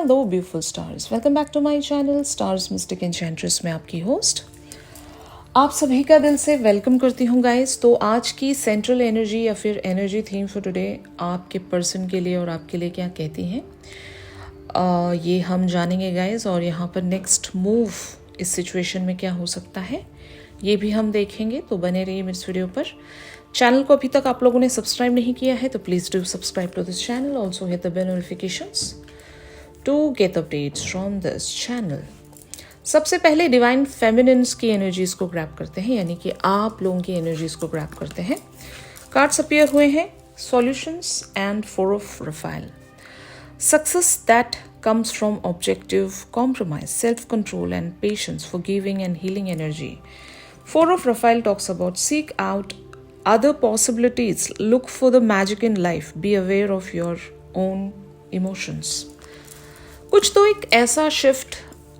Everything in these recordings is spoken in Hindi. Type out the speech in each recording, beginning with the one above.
Hello beautiful stars, welcome back to my channel stars mystic enchantress में आपकी होस्ट आप सभी का दिल से वेलकम करती हूँ गाइस। तो आज की सेंट्रल एनर्जी या फिर एनर्जी थीम फॉर टुडे आपके पर्सन के लिए और आपके लिए क्या कहती हैं ये हम जानेंगे गाइस। और यहाँ पर नेक्स्ट मूव इस सिचुएशन में क्या हो सकता है ये भी हम देखेंगे, तो बने रहिए इस वीडियो पर। चैनल को अभी तक आप लोगों ने सब्सक्राइब नहीं किया है तो please do subscribe to this channel, also hit the bell notifications to get updates from this channel. सबसे पहले डिवाइन फेमिनिन्स की एनर्जीज को ग्रैब करते हैं, यानी कि आप लोगों की एनर्जीज को ग्रैब करते हैं। कार्ड्स अपीयर हुए हैं solutions and four of Rafale. Success that comes from objective compromise, self-control and patience, forgiving and healing energy. Four of Raphael talks about seek out other possibilities, look for the magic in life, be aware of your own emotions. कुछ तो एक ऐसा शिफ्ट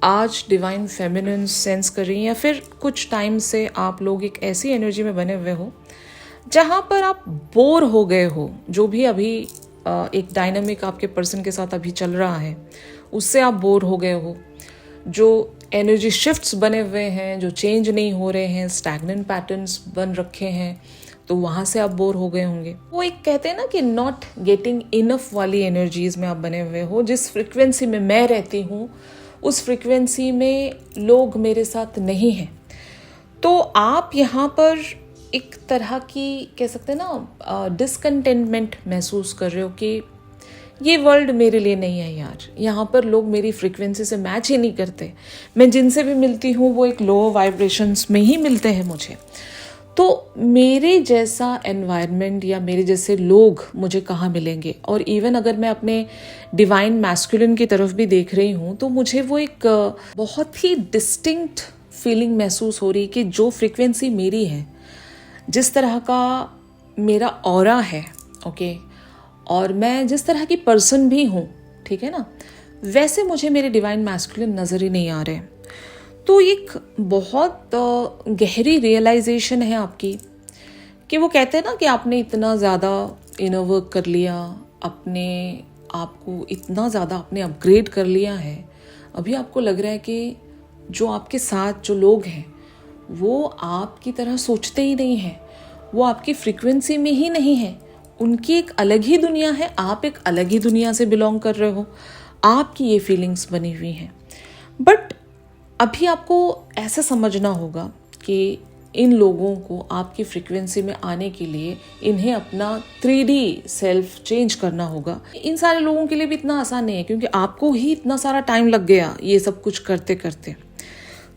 आज डिवाइन फेमिनिन सेंस कर रही हैं, या फिर कुछ टाइम से आप लोग एक ऐसी एनर्जी में बने हुए हो जहाँ पर आप बोर हो गए हो। जो भी अभी एक डायनामिक आपके पर्सन के साथ अभी चल रहा है उससे आप बोर हो गए हो। जो एनर्जी शिफ्ट्स बने हुए हैं, जो चेंज नहीं हो रहे हैं, स्टैग्नेंट पैटर्न्स बन रखे हैं, तो वहाँ से आप बोर हो गए होंगे। वो एक कहते हैं ना कि नॉट गेटिंग इनफ वाली एनर्जीज में आप बने हुए हो। जिस फ्रिक्वेंसी में मैं रहती हूँ उस फ्रिक्वेंसी में लोग मेरे साथ नहीं हैं, तो आप यहाँ पर एक तरह की कह सकते हैं ना डिसकंटेंटमेंट महसूस कर रहे हो कि ये वर्ल्ड मेरे लिए नहीं है यार, यहाँ पर लोग मेरी फ्रीक्वेंसी से मैच ही नहीं करते। मैं जिनसे भी मिलती हूँ वो एक लो वाइब्रेशंस में ही मिलते हैं मुझे, तो मेरे जैसा एनवायरनमेंट या मेरे जैसे लोग मुझे कहाँ मिलेंगे। और इवन अगर मैं अपने डिवाइन मैस्कुलिन की तरफ भी देख रही हूँ तो मुझे वो एक बहुत ही डिस्टिंक्ट फीलिंग महसूस हो रही कि जो फ्रीक्वेंसी मेरी है, जिस तरह का मेरा ऑरा है, ओके, और मैं जिस तरह की पर्सन भी हूँ, ठीक है ना, वैसे मुझे मेरे डिवाइन मैस्कुलिन नज़र ही नहीं आ रहे। तो एक बहुत गहरी रियलाइजेशन है आपकी कि वो कहते हैं ना कि आपने इतना ज़्यादा इनर वर्क कर लिया, अपने आप को इतना ज़्यादा आपने अपग्रेड कर लिया है, अभी आपको लग रहा है कि जो आपके साथ जो लोग हैं वो आपकी तरह सोचते ही नहीं हैं, वो आपकी फ्रीक्वेंसी में ही नहीं है। उनकी एक अलग ही दुनिया है, आप एक अलग ही दुनिया से बिलोंग कर रहे हो, आपकी ये फीलिंग्स बनी हुई हैं। बट अभी आपको ऐसा समझना होगा कि इन लोगों को आपकी फ्रीक्वेंसी में आने के लिए इन्हें अपना 3D सेल्फ चेंज करना होगा। इन सारे लोगों के लिए भी इतना आसान नहीं है, क्योंकि आपको ही इतना सारा टाइम लग गया ये सब कुछ करते करते।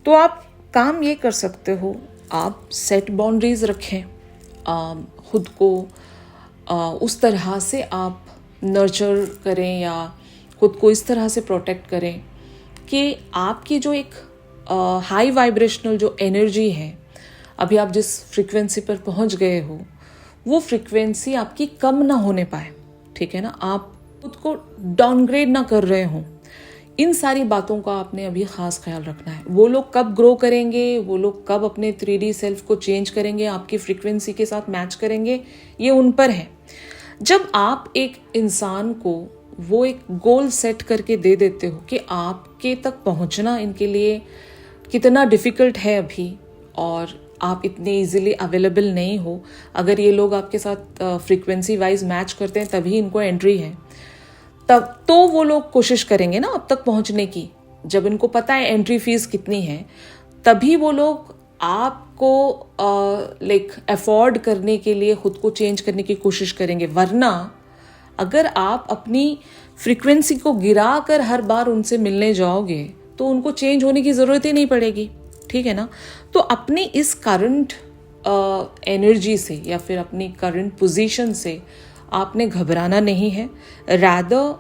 तो आप काम ये कर सकते हो, आप सेट बाउंड्रीज रखें, खुद को उस तरह से आप नर्चर करें या खुद को इस तरह से प्रोटेक्ट करें कि आपकी जो एक हाई वाइब्रेशनल जो एनर्जी है, अभी आप जिस फ्रीक्वेंसी पर पहुंच गए हो वो फ्रीक्वेंसी आपकी कम ना होने पाए, ठीक है ना, आप खुद को डाउनग्रेड ना कर रहे हों। इन सारी बातों का आपने अभी ख़ास ख्याल रखना है। वो लोग कब ग्रो करेंगे, वो लोग कब अपने 3D सेल्फ को चेंज करेंगे, आपकी फ्रीक्वेंसी के साथ मैच करेंगे, ये उन पर है। जब आप एक इंसान को वो एक गोल सेट करके दे देते हो कि आपके तक पहुंचना इनके लिए कितना डिफ़िकल्ट है अभी, और आप इतने इजीली अवेलेबल नहीं हो, अगर ये लोग आपके साथ फ्रीक्वेंसी वाइज मैच करते हैं तभी इनको एंट्री है, तब तो वो लोग कोशिश करेंगे ना अब तक पहुंचने की। जब इनको पता है एंट्री फीस कितनी है, तभी वो लोग आपको अफोर्ड करने के लिए खुद को चेंज करने की कोशिश करेंगे। वरना अगर आप अपनी फ्रीक्वेंसी को गिरा कर हर बार उनसे मिलने जाओगे तो उनको चेंज होने की ज़रूरत ही नहीं पड़ेगी, ठीक है ना। तो अपनी इस करंट एनर्जी से या फिर अपनी करंट पोजीशन से आपने घबराना नहीं है, रादर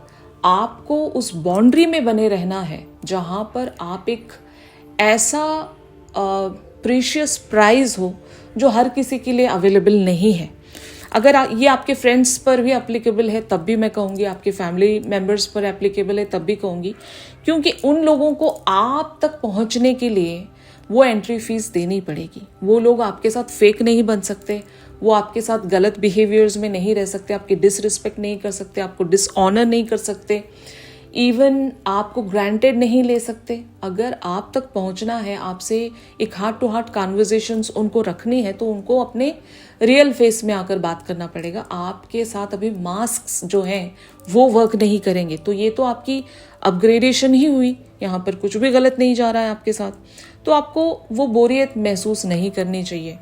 आपको उस बाउंड्री में बने रहना है जहाँ पर आप एक ऐसा प्रीशियस प्राइज हो जो हर किसी के लिए अवेलेबल नहीं है। अगर ये आपके फ्रेंड्स पर भी एप्लीकेबल है तब भी मैं कहूँगी, आपके फैमिली मेम्बर्स पर एप्लीकेबल है तब भी कहूँगी, क्योंकि उन लोगों को आप तक पहुँचने के लिए वो एंट्री फीस देनी पड़ेगी। वो लोग आपके साथ फेक नहीं बन सकते, वो आपके साथ गलत बिहेवियर्स में नहीं रह सकते, आपकी डिसरिस्पेक्ट नहीं कर सकते, आपको डिसऑनर नहीं कर सकते। इवन आपको ग्रांटेड नहीं ले सकते। अगर आप तक पहुंचना है, आपसे एक हार्ट टू हार्ट कॉन्वर्जेशंस उनको रखनी है, तो उनको अपने रियल फेस में आकर बात करना पड़ेगा। आपके साथ अभी मास्क्स जो हैं वो वर्क नहीं करेंगे। तो ये तो आपकी अपग्रेडेशन ही हुई, यहाँ पर कुछ भी गलत नहीं जा रहा है आपके साथ। तो आपको वो बोरियत महसूस नहीं करनी चाहिए।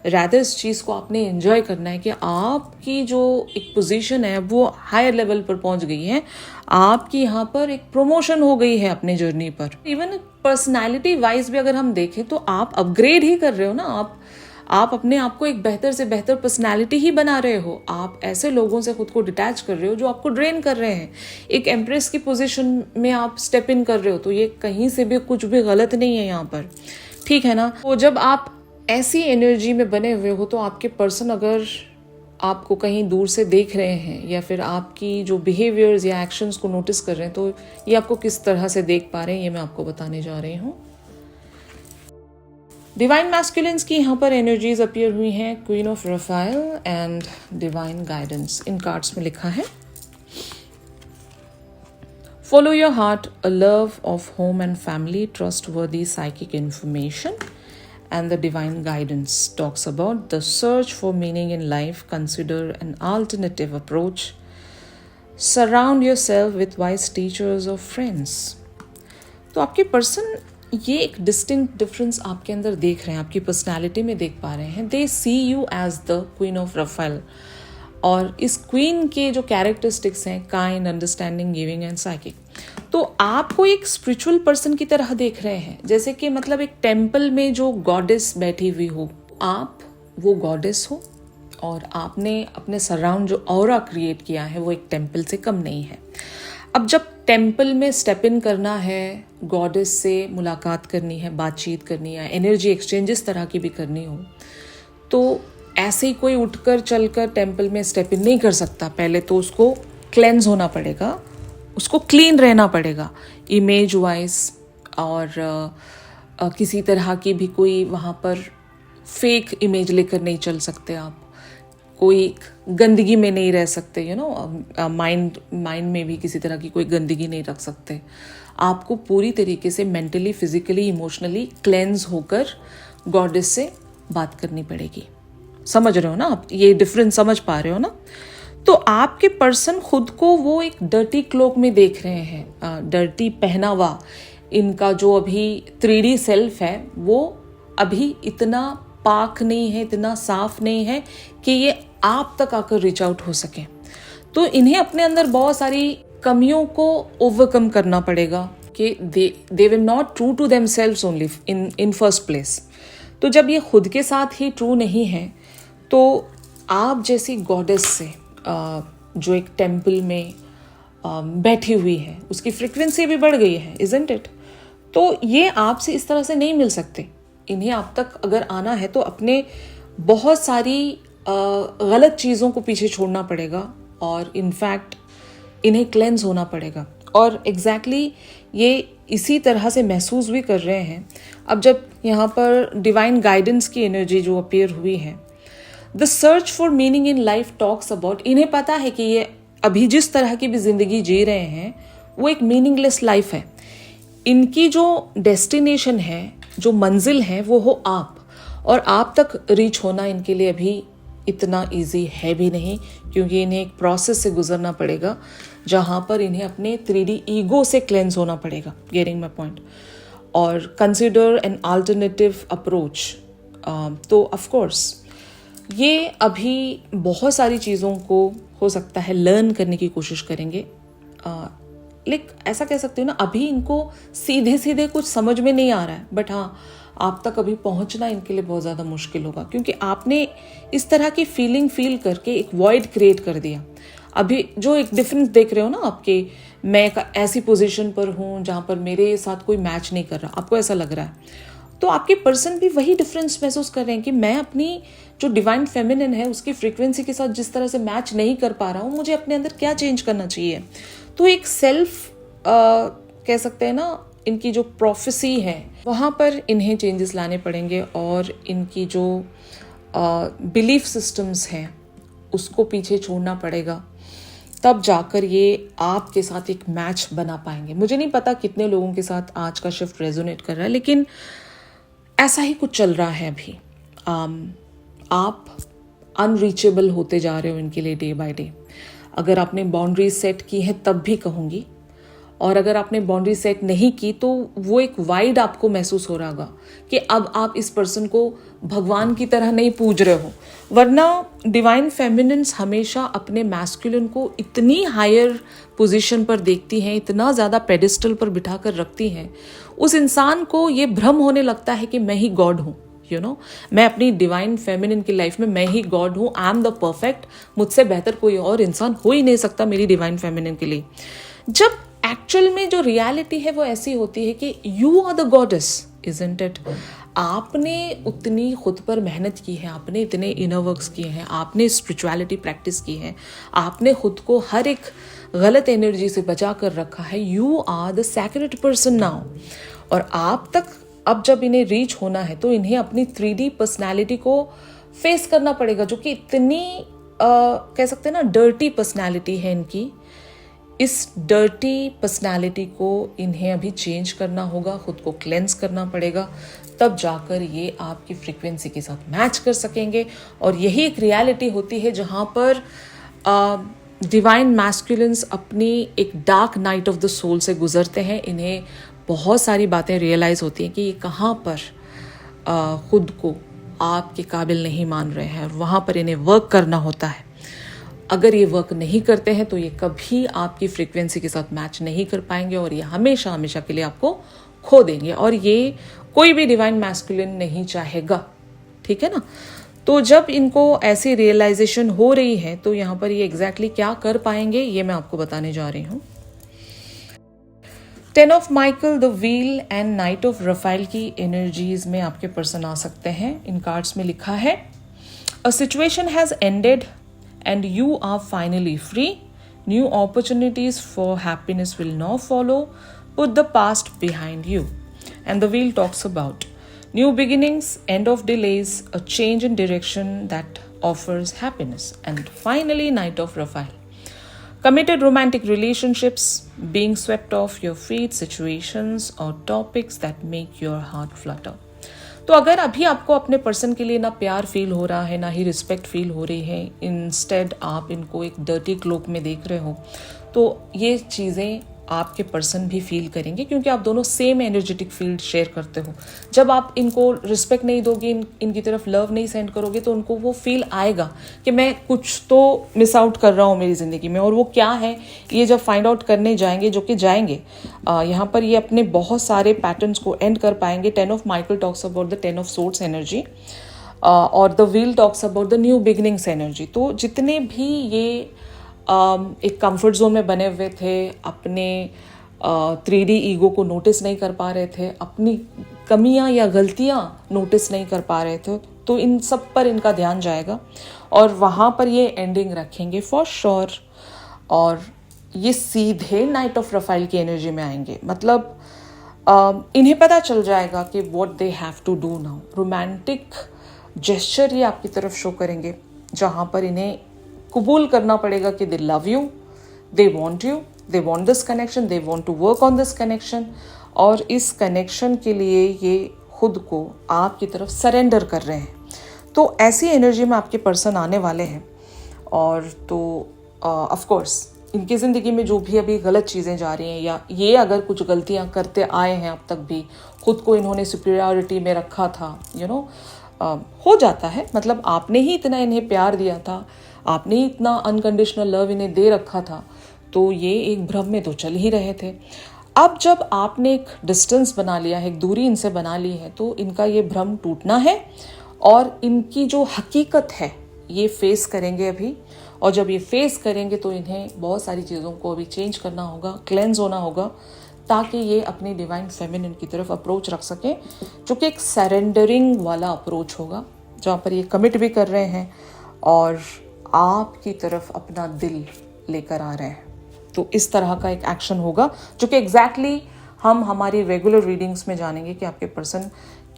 रैदर इस चीज़ को आपने एंजॉय करना है कि आपकी जो एक पोजीशन है वो हायर लेवल पर पहुंच गई है, आपकी यहाँ पर एक प्रमोशन हो गई है अपने जर्नी पर। इवन पर्सनालिटी वाइज भी अगर हम देखें तो आप अपग्रेड ही कर रहे हो ना। आप अपने आप को एक बेहतर से बेहतर पर्सनालिटी ही बना रहे हो। आप ऐसे लोगों से खुद को डिटैच कर रहे हो जो आपको ड्रेन कर रहे हैं। एक एम्प्रेस की पोजीशन में आप स्टेप इन कर रहे हो, तो ये कहीं से भी कुछ भी गलत नहीं है यहाँ पर, ठीक है ना। तो जब आप ऐसी एनर्जी में बने हुए हो तो आपके पर्सन अगर आपको कहीं दूर से देख रहे हैं या फिर आपकी जो बिहेवियर्स या एक्शंस को नोटिस कर रहे हैं, तो ये आपको किस तरह से देख पा रहे हैं ये मैं आपको बताने जा रही हूँ। डिवाइन मैस्कुलिन्स की यहाँ पर एनर्जीज अपीयर हुई हैं, queen of Rafale and divine guidance. In cards में लिखा है, follow your heart, a love of home and family, trustworthy psychic information and the divine guidance talks about the search for meaning in life. Consider an alternative approach. Surround yourself with wise teachers or friends. तो आपके पर्सन ये एक डिस्टिंक्ट डिफरेंस आपके अंदर देख रहे हैं, आपकी पर्सनालिटी में देख पा रहे हैं। They see you as the queen of Raphael, और इस क्वीन के जो कैरेक्टरिस्टिक्स हैं, kind, understanding, giving and psychic, तो आपको एक स्पिरिचुअल पर्सन की तरह देख रहे हैं। जैसे कि मतलब एक टेम्पल में जो गॉडेस बैठी हुई हो, आप वो गॉडेस हो और आपने अपने सराउंड जो ऑरा क्रिएट किया है वो एक टेम्पल से कम नहीं है। अब जब टेम्पल में स्टेप इन करना है, गॉडेस से मुलाकात करनी है, बातचीत करनी है, एनर्जी एक्सचेंज इस तरह की भी करनी हो, तो ऐसे ही कोई उठकर चलकर टेम्पल में स्टेप इन नहीं कर सकता। पहले तो उसको क्लेंज होना पड़ेगा, उसको क्लीन रहना पड़ेगा इमेज वाइज, और किसी तरह की भी कोई वहाँ पर फेक इमेज लेकर नहीं चल सकते आप, कोई गंदगी में नहीं रह सकते, यू नो, माइंड में भी किसी तरह की कोई गंदगी नहीं रख सकते। आपको पूरी तरीके से मेंटली, फिजिकली, इमोशनली क्लेंज होकर गॉडेस से बात करनी पड़ेगी। समझ रहे हो ना आप, ये डिफरेंस समझ पा रहे हो ना। तो आपके पर्सन खुद को वो एक डर्टी क्लोक में देख रहे हैं, डर्टी पहनावा। इनका जो अभी 3D सेल्फ है वो अभी इतना पाक नहीं है, इतना साफ नहीं है कि ये आप तक आकर रीच आउट हो सके। तो इन्हें अपने अंदर बहुत सारी कमियों को ओवरकम करना पड़ेगा कि they will not true to themselves only in first place. तो जब ये खुद के साथ ही ट्रू नहीं है, तो आप जैसी गॉडेस से जो एक टेम्पल में बैठी हुई है, उसकी फ्रिक्वेंसी भी बढ़ गई है, इजंट इट। तो ये आपसे इस तरह से नहीं मिल सकते। इन्हें आप तक अगर आना है तो अपने बहुत सारी गलत चीज़ों को पीछे छोड़ना पड़ेगा, और इनफैक्ट इन्हें क्लेंस होना पड़ेगा। और एग्जैक्टली ये इसी तरह से महसूस भी कर रहे हैं। अब जब यहाँ पर डिवाइन गाइडेंस की एनर्जी जो अपीयर हुई है, the search for meaning in life talks about, इन्हें पता है कि ये अभी जिस तरह की भी जिंदगी जी रहे हैं वो एक मीनिंगलेस लाइफ है। इनकी जो डेस्टिनेशन है, जो मंजिल है, वो हो आप, और आप तक रीच होना इनके लिए अभी इतना इजी है भी नहीं, क्योंकि इन्हें एक प्रोसेस से गुजरना पड़ेगा जहाँ पर इन्हें अपने 3D ईगो से क्लेंस होना पड़ेगा। Getting my point. और कंसिडर एन अल्टरनेटिव अप्रोच। तो ऑफ कोर्स ये अभी बहुत सारी चीज़ों को हो सकता है लर्न करने की कोशिश करेंगे। लेकिन ऐसा कह सकते हो ना, अभी इनको सीधे सीधे कुछ समझ में नहीं आ रहा है, बट हाँ, आप तक अभी पहुंचना इनके लिए बहुत ज़्यादा मुश्किल होगा, क्योंकि आपने इस तरह की फीलिंग फील करके एक वॉइड क्रिएट कर दिया। अभी जो एक डिफरेंस देख रहे हो ना आपके, मैं एक ऐसी पोजीशन पर हूँ जहाँ पर मेरे साथ कोई मैच नहीं कर रहा, आपको ऐसा लग रहा है, तो आपके पर्सन भी वही डिफरेंस महसूस कर रहे हैं कि मैं अपनी जो डिवाइन फेमिनिन है उसकी फ्रीक्वेंसी के साथ जिस तरह से मैच नहीं कर पा रहा हूँ, मुझे अपने अंदर क्या चेंज करना चाहिए। तो एक सेल्फ कह सकते हैं ना, इनकी जो प्रोफेसी है वहाँ पर इन्हें चेंजेस लाने पड़ेंगे, और इनकी जो बिलीफ सिस्टम्स हैं उसको पीछे छोड़ना पड़ेगा। तब जाकर ये आपके साथ एक मैच बना पाएंगे। मुझे नहीं पता कितने लोगों के साथ आज का शिफ्ट रेजोनेट कर रहा है, लेकिन ऐसा ही कुछ चल रहा है अभी। आप अनरीचेबल होते जा रहे हो इनके लिए डे बाय डे। अगर आपने बाउंड्रीज सेट की है तब भी कहूँगी, और अगर आपने बाउंड्री सेट नहीं की तो वो एक वाइड आपको महसूस हो रहा होगा कि अब आप इस पर्सन को भगवान की तरह नहीं पूज रहे हो। वरना डिवाइन फेमिनिन्स हमेशा अपने मैस्कुलिन को इतनी हायर पोजीशन पर देखती हैं, इतना ज़्यादा पेडिस्टल पर बिठा कर रखती हैं, उस इंसान को ये भ्रम होने लगता है कि मैं ही गॉड हूँ। मैं अपनी डिवाइन फेमिनिन की लाइफ में मैं ही गॉड हूँ, आई एम द परफेक्ट, मुझसे बेहतर कोई और इंसान हो ही नहीं सकता मेरी डिवाइन फेमिनिन के लिए। जब एक्चुअल में जो रियलिटी है वो ऐसी होती है कि you are the goddess, isn't it? आपने उतनी खुद पर मेहनत की है, आपने इतने इनर वर्क्स किए हैं, आपने स्पिरिचुअलिटी प्रैक्टिस की है, आपने खुद को हर एक गलत एनर्जी से बचा कर रखा है। You are the sacred person now. और आप तक अब जब इन्हें रीच होना है तो इन्हें अपनी 3D पर्सनैलिटी को फेस करना पड़ेगा, जो कि इतनी कह सकते हैं ना डर्टी पर्सनैलिटी है इनकी। इस डर्टी पर्सनालिटी को इन्हें अभी चेंज करना होगा, खुद को क्लेंस करना पड़ेगा, तब जाकर ये आपकी फ्रीक्वेंसी के साथ मैच कर सकेंगे। और यही एक रियलिटी होती है जहाँ पर डिवाइन मैस्कुलिन्स अपनी एक dark night of the soul से गुजरते हैं। इन्हें बहुत सारी बातें रियलाइज़ होती हैं कि ये कहाँ पर खुद को आपके काबिल नहीं मान रहे हैं, और वहाँ पर इन्हें वर्क करना होता है। अगर ये वर्क नहीं करते हैं तो ये कभी आपकी फ्रीक्वेंसी के साथ मैच नहीं कर पाएंगे, और ये हमेशा हमेशा के लिए आपको खो देंगे, और ये कोई भी डिवाइन मैस्कुलिन नहीं चाहेगा। ठीक है ना? तो जब इनको ऐसी रियलाइजेशन हो रही है तो यहाँ पर ये एग्जैक्टली क्या कर पाएंगे ये मैं आपको बताने जा रही हूँ। 10 of Michael, the wheel and night of रफाइल की एनर्जीज में आपके पर्सन आ सकते हैं। इन कार्ड्स में लिखा है, a situation has ended and you are finally free. New opportunities for happiness will now follow. Put the past behind you. And the wheel talks about new beginnings, end of delays, a change in direction that offers happiness. And finally, Knight of Raphael. Committed romantic relationships, being swept off your feet, situations or topics that make your heart flutter. तो अगर अभी आपको अपने पर्सन के लिए ना प्यार फील हो रहा है, ना ही रिस्पेक्ट फील हो रही है, इंस्टेड आप इनको एक डर्टी क्लोक में देख रहे हो, तो ये चीज़ें आपके पर्सन भी फील करेंगे, क्योंकि आप दोनों सेम एनर्जेटिक फील्ड शेयर करते हो। जब आप इनको रिस्पेक्ट नहीं दोगे, इनकी तरफ लव नहीं सेंड करोगे, तो उनको वो फील आएगा कि मैं कुछ तो मिस आउट कर रहा हूँ मेरी ज़िंदगी में, और वो क्या है ये जब फाइंड आउट करने जाएंगे, जो कि जाएंगे, यहाँ पर ये अपने बहुत सारे पैटर्न्स को एंड कर पाएंगे। 10 of Michael talks about the 10 of swords energy, और the wheel talks about the new beginnings energy. तो जितने भी ये एक कंफर्ट जोन में बने हुए थे, अपने 3D ईगो को नोटिस नहीं कर पा रहे थे, अपनी कमियां या गलतियां नोटिस नहीं कर पा रहे थे, तो इन सब पर इनका ध्यान जाएगा और वहाँ पर ये एंडिंग रखेंगे फॉर श्योर। और ये सीधे नाइट ऑफ रफाइल की एनर्जी में आएंगे। मतलब इन्हें पता चल जाएगा कि what they have to do now. Romantic gesture ये आपकी तरफ शो करेंगे, जहाँ पर इन्हें कबूल करना पड़ेगा कि they love you, they want you, they want this connection, they want to work on this connection, और इस कनेक्शन के लिए ये खुद को आपकी तरफ सरेंडर कर रहे हैं। तो ऐसी एनर्जी में आपके पर्सन आने वाले हैं। और तो ऑफ कोर्स इनकी ज़िंदगी में जो भी अभी गलत चीज़ें जा रही हैं, या ये अगर कुछ गलतियां करते आए हैं अब तक भी, खुद को इन्होंने सुपीरियरिटी में रखा था, हो जाता है। मतलब आपने ही इतना इन्हें प्यार दिया था, आपने ही इतना अनकंडीशनल लव इन्हें दे रखा था, तो ये एक भ्रम में तो चल ही रहे थे। अब जब आपने एक डिस्टेंस बना लिया है, एक दूरी इनसे बना ली है, तो इनका ये भ्रम टूटना है और इनकी जो हकीकत है ये फेस करेंगे अभी। और जब ये फेस करेंगे तो इन्हें बहुत सारी चीज़ों को अभी चेंज करना होगा, क्लेंज होना होगा, ताकि ये अपनी डिवाइन फेमिनिन की तरफ अप्रोच रख सकें, जो कि एक सरेंडरिंग वाला अप्रोच होगा, जहाँ पर ये कमिट भी कर रहे हैं और आपकी तरफ अपना दिल लेकर आ रहे हैं। तो इस तरह का एक एक्शन होगा, जो कि एग्जैक्टली हम हमारी रेगुलर रीडिंग्स में जानेंगे कि आपके पर्सन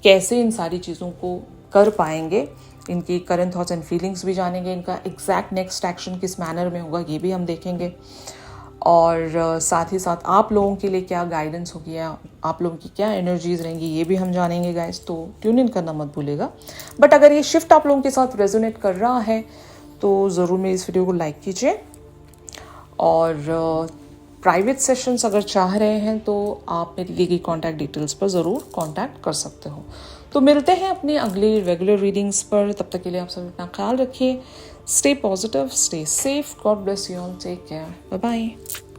कैसे इन सारी चीज़ों को कर पाएंगे इनकी करंट थॉट्स एंड फीलिंग्स भी जानेंगे, इनका एग्जैक्ट नेक्स्ट एक्शन किस मैनर में होगा ये भी हम देखेंगे, और साथ ही साथ आप लोगों के लिए क्या गाइडेंस होगी या आप लोगों की क्या एनर्जीज रहेंगी ये भी हम जानेंगे गाइस, तो ट्यून इन करना मत भूलेगा। बट अगर ये शिफ्ट आप लोगों के साथ रेजोनेट कर रहा है तो ज़रूर मेरी इस वीडियो को लाइक कीजिए, और प्राइवेट सेशंस अगर चाह रहे हैं तो आप मेरी दी गई कॉन्टैक्ट डिटेल्स पर ज़रूर कॉन्टैक्ट कर सकते हो। तो मिलते हैं अपनी अगली रेगुलर रीडिंग्स पर, तब तक के लिए आप सब अपना ख्याल रखिए, stay positive, stay safe, God bless you all, take care, bye bye.